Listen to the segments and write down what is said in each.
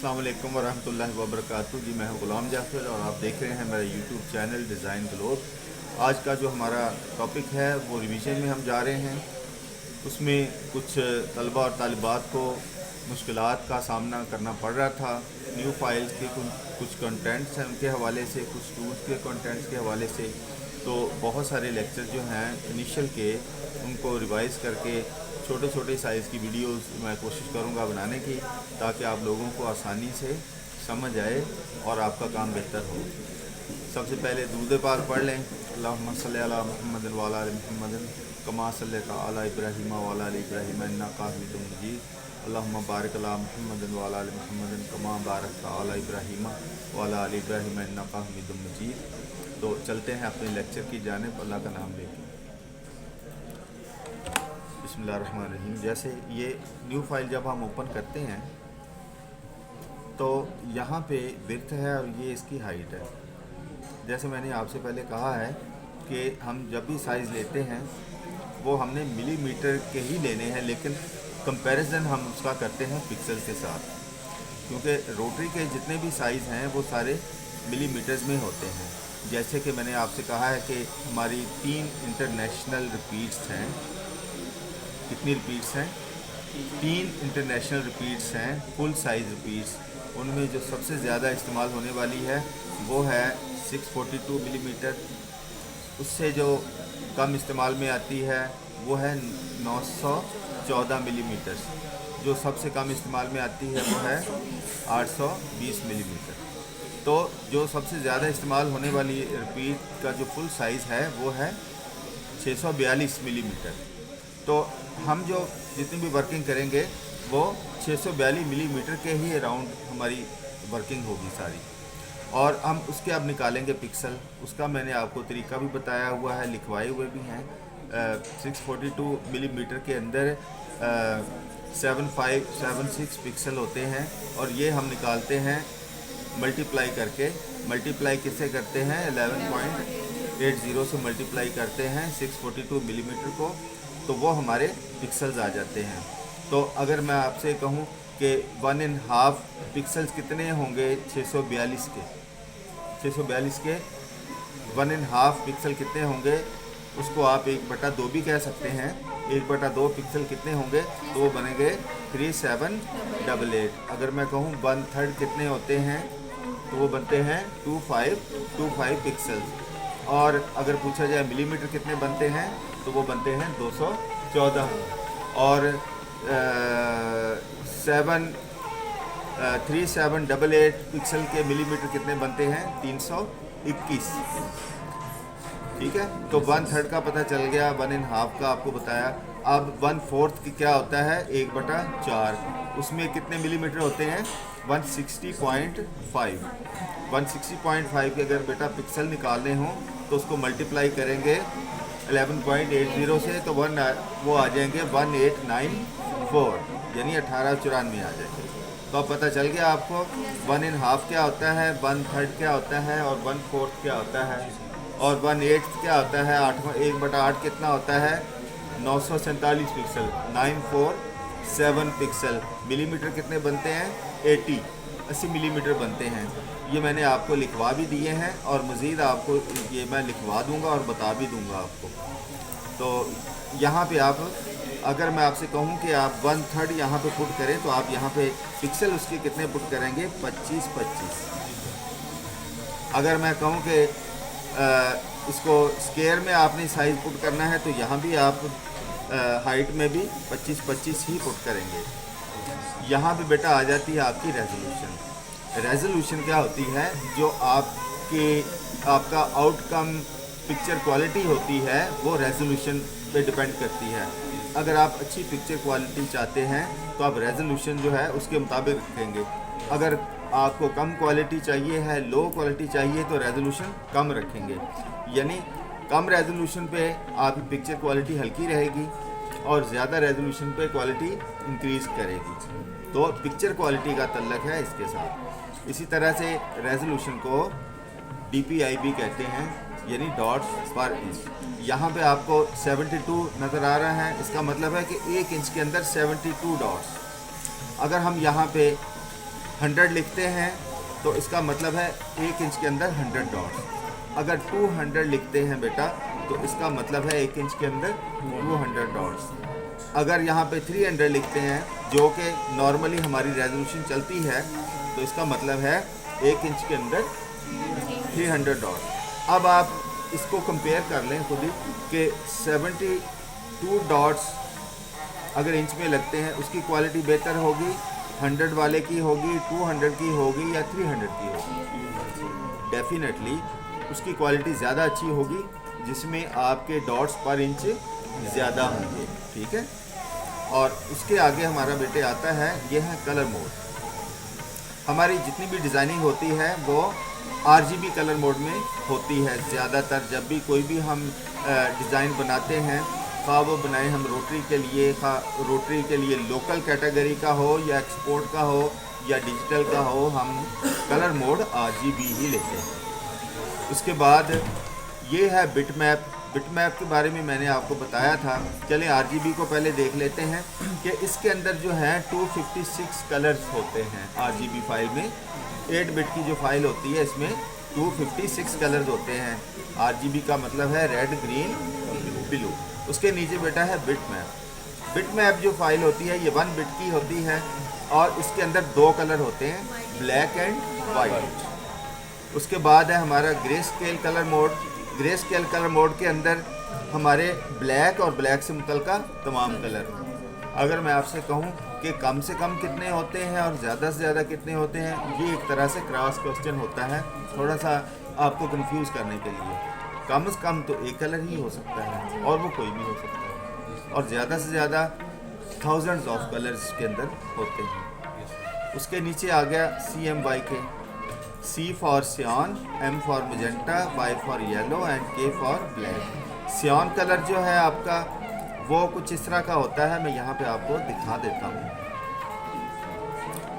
अस्सलाम वालेकुम वरहमतुल्लाहि वबरकातुहू। जी मैं हूं गुलाम जाफर और आप देख रहे हैं मेरा यूट्यूब चैनल डिज़ाइन ग्लोब। आज का जो हमारा टॉपिक है वो रिवीजन में हम जा रहे हैं। उसमें कुछ तलबा और तालिबात को मुश्किलात का सामना करना पड़ रहा था। न्यू फाइल्स के कुछ कंटेंट्स हैं उनके हवाले से, कुछ टूल्स के कंटेंट्स के हवाले से। तो बहुत सारे लेक्चर जो हैं इनिशियल के, उनको रिवाइज़ करके छोटे छोटे साइज़ की वीडियोस मैं कोशिश करूंगा बनाने की, ताकि आप लोगों को आसानी से समझ आए और आपका काम बेहतर हो। सबसे पहले दुरूद पाक पढ़ लें। अल्लाहुम्मा सल्ली अला मुहम्मद व अला आलि मुहम्मद कमा सल्लैता अला इब्राहीम व अला आलि इब्राहीम इन्नका हमीदुम मजीद। अल्लाहुम्मा बारिक अला मुहम्मद व अला आलि मुहम्मद कमा बारकता अला इब्राहीम व अला आलि इब्राहीम इन्नका हमीदुम मजीद। तो चलते हैं अपने लेक्चर की जानिब अल्लाह का नाम लेके। बिस्मिल्लाहिर्रहमानिर्रहीम। जैसे ये न्यू फाइल जब हम ओपन करते हैं तो यहाँ पे विड्थ है और ये इसकी हाइट है। जैसे मैंने आपसे पहले कहा है कि हम जब भी साइज़ लेते हैं वो हमने मिलीमीटर के ही लेने हैं, लेकिन कंपैरिजन हम उसका करते हैं पिक्सल के साथ, क्योंकि रोटरी के जितने भी साइज़ हैं वो सारे मिलीमीटर्स में होते हैं। जैसे कि मैंने आपसे कहा है कि हमारी 3 इंटरनेशनल रिपीट्स हैं। कितनी रिपीट्स हैं? 3 इंटरनेशनल रिपीट्स हैं, फुल साइज़ रिपीट्स। उनमें जो सबसे ज़्यादा इस्तेमाल होने वाली है वो है 642 मिलीमीटर। उससे जो कम इस्तेमाल में आती है वो है 914 मिलीमीटर। जो सबसे कम इस्तेमाल में आती है वो है 820 मिलीमीटर। तो जो सबसे ज़्यादा इस्तेमाल होने वाली रिपीट का जो फुल साइज़ है वो है 642 मिलीमीटर। तो हम जो जितनी भी वर्किंग करेंगे वो 642 मिलीमीटर के ही अराउंड हमारी वर्किंग होगी सारी। और हम उसके अब निकालेंगे पिक्सल। उसका मैंने आपको तरीका भी बताया हुआ है, लिखवाए हुए भी हैं। 642 मिलीमीटर के अंदर 7576 पिक्सल होते हैं और ये हम निकालते हैं मल्टीप्लाई करके। मल्टीप्लाई किससे करते हैं? 11.80 से मल्टीप्लाई करते हैं 642 मिलीमीटर को, तो वो हमारे पिक्सल्स आ जाते हैं। तो अगर मैं आपसे कहूँ कि 1.5 पिक्सल्स कितने होंगे 642 के, 642 के 1.5 पिक्सल कितने होंगे, उसको आप 1/2 भी कह सकते हैं। 1/2 पिक्सल कितने होंगे तो वो बनेंगे 3788। अगर मैं कहूँ 1/3 कितने होते हैं तो वो बनते हैं 2525 पिक्सल्स। और अगर पूछा जाए मिलीमीटर कितने बनते हैं तो वो बनते हैं 214। और 3788 पिक्सल के मिलीमीटर कितने बनते हैं? 321। ठीक है, तो 1/3 का पता चल गया, 1.5 का आपको बताया। अब 1/4 की क्या होता है? 1/4। उसमें कितने मिलीमीटर होते हैं? 160.5। 160.5 के अगर बेटा पिक्सल निकालने हों तो उसको मल्टीप्लाई करेंगे 11.80 से, तो वो आ जाएंगे 1894, यानी 1894 आ जाएंगे। तो अब पता चल गया आपको 1.5 क्या होता है, 1/3 क्या होता है और 1/4 क्या होता है और 1/8 क्या होता है। 1/8 कितना होता है? 947 पिक्सल, 947 पिक्सल। मिलीमीटर कितने बनते हैं? 80 मिलीमीटर बनते हैं। ये मैंने आपको लिखवा भी दिए हैं और मज़ीद आपको ये मैं लिखवा दूंगा और बता भी दूंगा आपको। तो यहाँ पे आप, अगर मैं आपसे कहूँ कि आप 1/3 यहाँ पे पुट करें तो आप यहाँ पे पिक्सल उसके कितने पुट करेंगे? 25। अगर मैं कहूँ कि इसको स्क्वायर में आपने साइज़ पुट करना है तो यहाँ भी आप हाइट में भी 25 ही पुट करेंगे। यहाँ पे बेटा आ जाती है आपकी रेजोल्यूशन। रेजोल्यूशन क्या होती है? जो आपका आउटकम पिक्चर क्वालिटी होती है वो रेजोल्यूशन पे डिपेंड करती है। अगर आप अच्छी पिक्चर क्वालिटी चाहते हैं तो आप रेजोल्यूशन जो है उसके मुताबिक रखेंगे। अगर आपको कम क्वालिटी चाहिए है, लो क्वालिटी चाहिए, तो रेजोल्यूशन कम रखेंगे। यानी कम रेजोल्यूशन पे आपकी पिक्चर क्वालिटी हल्की रहेगी और ज़्यादा रेजोल्यूशन पे क्वालिटी इंक्रीज़ करेगी। तो पिक्चर क्वालिटी का तल्लक है इसके साथ। इसी तरह से रेजोल्यूशन को DPI कहते हैं, यानी डॉट्स पर इंच। यहाँ पे आपको 72 नज़र आ रहा है, इसका मतलब है कि 1 इंच के अंदर 72 डॉट्स। अगर हम यहाँ पे 100 लिखते हैं तो इसका मतलब है 1 इंच के अंदर 100 डॉट्स। अगर 200 लिखते हैं बेटा तो इसका मतलब है 1 इंच के अंदर 200 डॉट्स। अगर यहाँ पे 300 लिखते हैं जो कि नॉर्मली हमारी रेजोल्यूशन चलती है तो इसका मतलब है 1 इंच के अंदर 300 डॉट्स। अब आप इसको कंपेयर कर लें खुद ही कि 72 डॉट्स अगर इंच में लगते हैं उसकी क्वालिटी बेहतर होगी 100 वाले की होगी, 200 की होगी या 300 की होगी। डेफिनेटली उसकी क्वालिटी ज़्यादा अच्छी होगी जिसमें आपके डॉट्स पर इंच ज़्यादा होंगे, ठीक है। और उसके आगे हमारा बेटे आता है, ये है कलर मोड। हमारी जितनी भी डिज़ाइनिंग होती है वो RGB कलर मोड में होती है ज़्यादातर। जब भी कोई भी हम डिज़ाइन बनाते हैं, खा वो बनाए हम रोटरी के लिए लोकल कैटेगरी का हो या एक्सपोर्ट का हो या डिजिटल का हो, हम कलर मोड RGB ही लेते हैं। उसके बाद ये है बिटमैप। बिटमैप के बारे में मैंने आपको बताया था। चलें RGB को पहले देख लेते हैं कि इसके अंदर जो है 256 कलर्स होते हैं RGB फाइल में। 8 बिट की जो फाइल होती है इसमें 256 कलर्स होते हैं। RGB का मतलब है रेड, ग्रीन, ब्लू। उसके नीचे बेटा है बिटमैप। बिटमैप जो फाइल होती है ये 1 बिट की होती है और इसके अंदर 2 कलर होते हैं, ब्लैक एंड वाइट। उसके बाद है हमारा grey scale colour mode. Grey scale colour mode के अंदर हमारे ब्लैक और ब्लैक से मुतल्लिका तमाम कलर। अगर मैं आपसे कहूँ कि कम से कम कितने होते हैं और ज़्यादा से ज़्यादा कितने होते हैं, ये एक तरह से क्रॉस क्वेश्चन होता है, थोड़ा सा आपको कंफ्यूज करने के लिए। कम से कम तो एक कलर ही हो सकता है और वो कोई भी हो सकता है, और ज़्यादा से ज़्यादा थाउजेंड्स ऑफ कलर्स के अंदर होते हैं। उसके नीचे आ गया CMYK। C फॉर सियान, M for magenta, Y for yellow and K for black. सियान कलर जो है आपका वो कुछ इस तरह का होता है, मैं यहाँ पे आपको दिखा देता हूँ।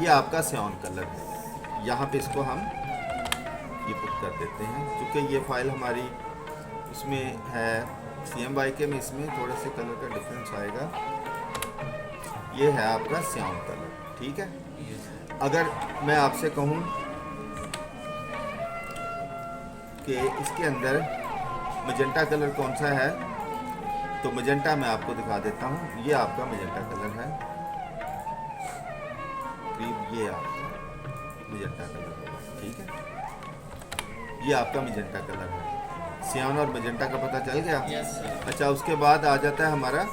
ये आपका सियान कलर है, यहाँ पे इसको हम ये पुट कर देते हैं क्योंकि ये फाइल हमारी उसमें है CMYK में, इसमें थोड़े से कलर का डिफरेंस आएगा। ये है आपका सियान कलर, ठीक है। अगर मैं आपसे कहूँ कि इसके अंदर मजेंटा कलर कौन सा है, तो मजेंटा मैं आपको दिखा देता हूँ। ये आपका मजेंटा कलर है, ये आपका मजेंटा कलर है, ठीक है। ये आपका मजेंटा कलर है। सियान और मजेंटा का पता चल गया? yes, अच्छा, उसके बाद आ जाता है हमारा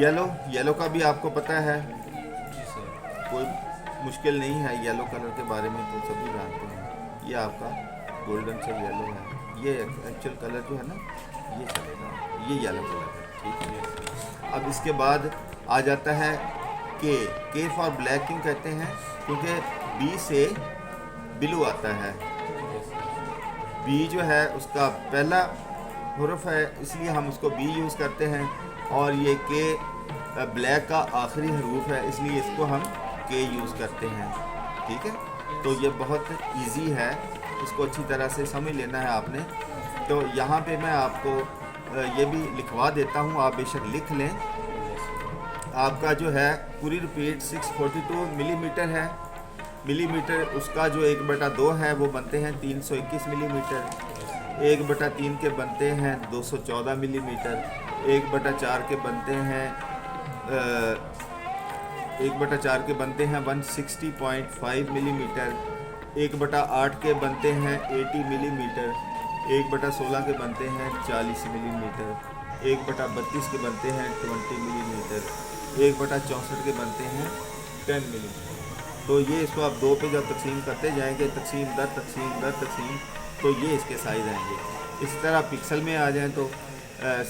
येलो। येलो का भी आपको पता है, कोई मुश्किल नहीं है येलो कलर के बारे में, तो सभी जानते हैं। ये आपका गोल्डन से येलो है, ये एक्चुअल कलर जो है ना ये चलेगा, ये येलो कलर है, ठीक है। अब इसके बाद आ जाता है के फॉर ब्लैक क्यों कहते हैं? क्योंकि B से ब्लू आता है। B जो है उसका पहला हुर्फ है, इसलिए हम उसको B यूज़ करते हैं, और ये के ब्लैक का आखिरी हरूफ है, इसलिए इसको हम के यूज़ करते हैं, ठीक है। तो ये बहुत इजी है, इसको अच्छी तरह से समझ लेना है आपने। तो यहाँ पे मैं आपको ये भी लिखवा देता हूँ, आप बेशक लिख लें। आपका जो है पूरी रिपीट 642 मिलीमीटर है। मिलीमीटर उसका जो 1/2 है वो बनते हैं 321 मिलीमीटर। 1/3 के बनते हैं 214 मिलीमीटर। 1/4 के बनते हैं 1/4 के बनते हैं 160.5 मिलीमीटर। 1/8 के बनते हैं 80 मिलीमीटर। 1/16 के बनते हैं 40 मिलीमीटर। 1/32 के बनते हैं 20 मिलीमीटर। 1/64 के बनते हैं 10 मिलीमीटर। तो ये इसको आप 2 पे जब तकसीम करते जाएंगे, तकसीम दर तकसीम, तो ये इसके साइज़ आएंगे। इस तरह पिक्सल में आ जाएं तो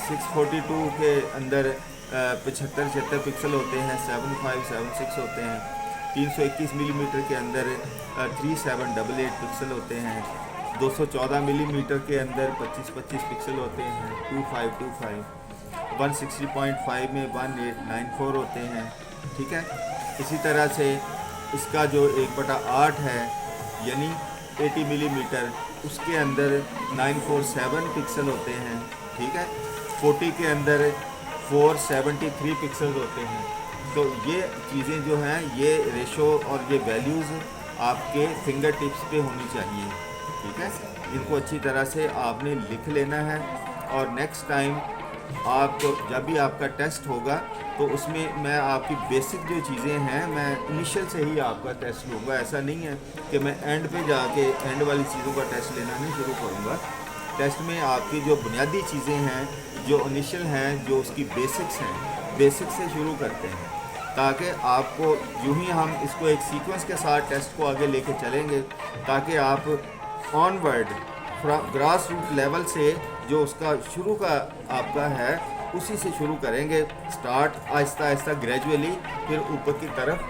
642 के अंदर 75-76 पिक्सल होते हैं, 7576 होते हैं। 321 मिलीमीटर के अंदर 3788 पिक्सल होते हैं। 214 मिलीमीटर के अंदर 25-25 पिक्सल होते हैं, 2525। 160.5 में 1894 होते हैं, ठीक है। इसी तरह से इसका जो 1/8 है यानी 80 मिलीमीटर, उसके अंदर 947 पिक्सल होते हैं, ठीक है। 40 के अंदर 473 पिक्सल होते हैं, तो ये चीज़ें जो हैं ये रेशो और ये वैल्यूज़ आपके फिंगर टिप्स पे होनी चाहिए, ठीक है। इनको अच्छी तरह से आपने लिख लेना है और नेक्स्ट टाइम आप जब भी आपका टेस्ट होगा तो उसमें मैं आपकी बेसिक जो चीज़ें हैं मैं इनिशियल से ही आपका टेस्ट लूँगा। ऐसा नहीं है कि मैं एंड पे जाके एंड वाली चीज़ों का टेस्ट लेना नहीं शुरू करूँगा। टेस्ट में आपकी जो बुनियादी चीज़ें हैं, जो इनिशियल हैं, जो उसकी बेसिक्स हैं, बेसिक से शुरू करते हैं ताकि आपको यूं ही हम इसको एक सीक्वेंस के साथ टेस्ट को आगे लेके चलेंगे ताकि आप ऑनवर्ड ग्रास रूट लेवल से जो उसका शुरू का आपका है उसी से शुरू करेंगे, स्टार्ट आहिस्ता आहिस्ता ग्रेजुअली, फिर ऊपर की तरफ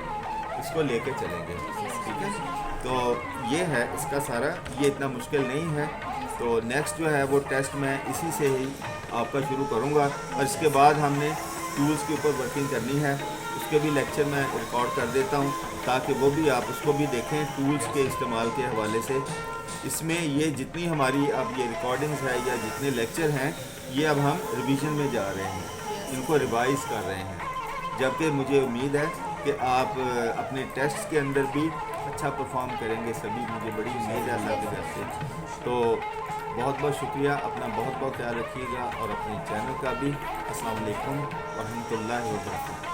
इसको लेके चलेंगे, ठीक है। तो ये है इसका सारा, ये इतना मुश्किल नहीं है। तो नेक्स्ट जो है वो टेस्ट मैं इसी से ही आपका शुरू करूँगा और इसके बाद हमने टूल्स के ऊपर वर्किंग करनी है, उसके भी लेक्चर मैं रिकॉर्ड कर देता हूँ ताकि वो भी आप उसको भी देखें टूल्स के इस्तेमाल के हवाले से। इसमें ये जितनी हमारी अब ये रिकॉर्डिंग्स है या जितने लेक्चर हैं ये अब हम रिवीजन में जा रहे हैं, इनको रिवाइज़ कर रहे हैं, जबकि मुझे उम्मीद है कि आप अपने टेस्ट के अंदर भी अच्छा परफॉर्म करेंगे सभी, मुझे बड़ी उम्मीद है आपके से। तो बहुत बहुत शुक्रिया, अपना बहुत बहुत ख्याल रखिएगा और अपने चैनल का भी। अस्सलाम वालेकुम व रहमतुल्लाहि व बरकातहू।